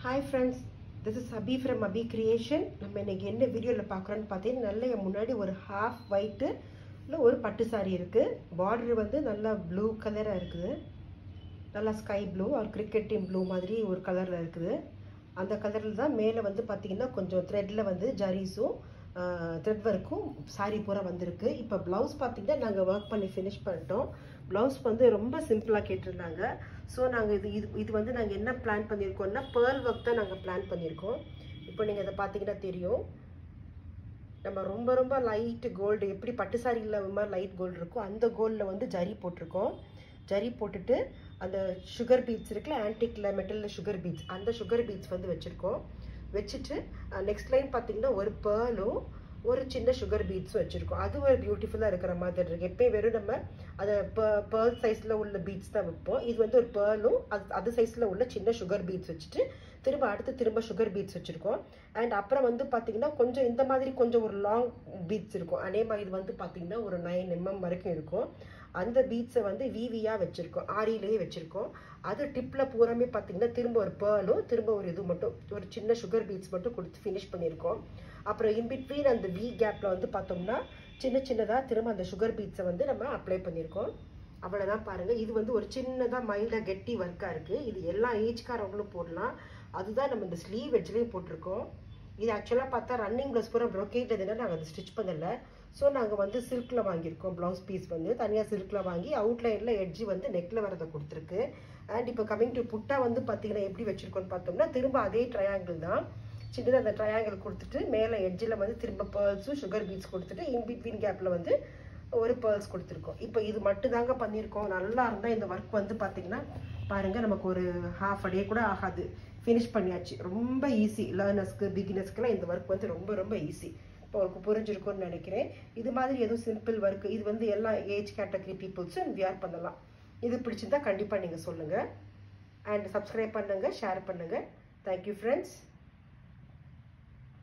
Hi friends, this is Abhi from Abhi Creation. நம்ம இன்னைக்கு என்ன வீடியோல பார்க்கறோம்னு பார்த்தீங்கன்னா நல்ல முன்னாடி ஒரு half white ல ஒரு பட்டு saree இருக்கு. border வந்து நல்ல blue கலரா இருக்குது. நல்ல sky blue or cricket team blue மாதிரி ஒரு கலர்ல இருக்குது. அந்த கலர்ல தான் மேலே வந்து பாத்தீங்கன்னா கொஞ்சம் threadல வந்து ஜரிஸும் thread workக்கும் saree பூரா வந்திருக்கு. இப்போ blouse பாத்தீங்கன்னா நாங்க work பண்ணி finish பண்ணிட்டோம். blouse வந்து ரொம்ப சிம்பிளா கேட்டிருந்தாங்க. சோ நாங்க இது வந்து நாங்க என்ன பிளான் பண்ணிருக்கோம்னா pearl work தான் நாங்க பிளான் பண்ணிருக்கோம். இப்போ நீங்க இத பாத்தீங்கன்னா தெரியும். நம்ம ரொம்ப லைட் கோல்ட் எப்படி பட்டு சாரில மாதிரி லைட் கோல்ட் இருக்கோ அந்த கோல்ட்ல வந்து ஜரி போட்டுருக்கோம். ஜரி போட்டுட்டு அந்த sugar beads இருக்குல ஆன்டிக்ல மெட்டல்ல sugar beads அந்த sugar beads வந்து வச்சிருக்கோம். வெச்சிட்டு நெக்ஸ்ட் லைன் பாத்தீங்கன்னா ஒரு pearlம் ஒரு சின்ன sugar beads வச்சிருக்கோம். அது ஒரு பியூட்டிஃபுல்லா இருக்கிற மாதிரி இருக்கு. எப்பவே வெறும் நம்ம அத pearl சைஸ்ல உள்ள beads தான் வைப்போம். இது வந்து ஒரு pearlம் அது சைஸ்ல உள்ள சின்ன sugar beads வச்சிட்டு திரும்ப sugar beads வச்சிருக்கோம். and அப்புறம் வந்து பாத்தீங்கன்னா கொஞ்சம் இந்த மாதிரி கொஞ்சம் ஒரு லாங் beads இருக்கும். அதே மாதிரி இது வந்து பாத்தீங்கன்னா ஒரு 9 mm வரைக்கும் இருக்கும். அந்த beads வந்து VVயா வச்சிருக்கோம். ஆரியிலேயே வச்சிருக்கோம். அது டிப்ல பூராமே பாத்தீங்கன்னா திரும்ப ஒரு pearlம் திரும்ப ஒரு இது மட்டும் ஒரு சின்ன sugar beads மட்டும் கொடுத்து finish பண்ணிருக்கோம். அப்புறம் in between அந்த V கேப்ல வந்து பார்த்தோம்னா சின்னதா திரும்ப அந்த sugar beads வந்து நம்ம அப்ளை பண்ணிருக்கோம். அவ்வளவுதான் பாருங்க. இது வந்து ஒரு சின்னதா மைல்டா கெட்டி வர்க்கா இருக்கு. இது எல்லா ஏஜ்காரங்களும் போடலாம். அதுதான் நம்ம இந்த ஸ்லீவ் எட்ஜ்லயே போட்டுருக்கோம். இது ஆக்சுவலா பார்த்தா ரன்னிங் ப்ளவுஸ் பூரா brocade இதுனா நாங்க அதை ஸ்டிச் பண்ணல. சோ நாங்க வந்து சில்க்ல வாங்கியிருக்கோம். ப்ளவுஸ் பீஸ் வந்து தனியா சில்க்ல வாங்கி அவுட்லைன்ல எட்ஜ் வந்து நெக்ல வரத கொடுத்திருக்கு. அண்ட் இப்போ கமிங் டு புட்டா வந்து பாத்தீங்கன்னா எப்படி வச்சிருக்கோம்னு பார்த்தோம்னா திரும்ப அதே ட்ரையாங்கிள் தான். சின்னதா அந்த ட்ரையாங்கிள் கொடுத்துட்டு மேலே எட்ஜில் வந்து திரும்ப பேர்ல்ஸும் sugar beads கொடுத்துட்டு இன் பிட்வீன் கேப்ல வந்து ஒரு பேர்ல்ஸ் கொடுத்துருக்கோம். இப்போ இது மட்டும் தாங்க பண்ணியிருக்கோம். நல்லா இருந்தால் இந்த ஒர்க் வந்து பார்த்தீங்கன்னா பாருங்க நமக்கு ஒரு half a day கூட ஆகாது. ஃபினிஷ் பண்ணியாச்சு. ரொம்ப ஈஸி. லேர்னர்ஸ்க்கு பிகினர்ஸ்க்குலாம் இந்த ஒர்க் வந்து ரொம்ப ஈஸி. இப்போ உங்களுக்கு புரிஞ்சிருக்கும்னு நினைக்கிறேன். இது மாதிரி எதுவும் சிம்பிள் ஒர்க் இது வந்து எல்லா ஏஜ் கேட்டகரி பீப்புள்ஸும் வியர் பண்ணலாம். இது பிடிச்சிருந்தா கண்டிப்பாக நீங்கள் சொல்லுங்கள். அண்ட் சப்ஸ்கிரைப் பண்ணுங்க, ஷேர் பண்ணுங்க. Thank you friends.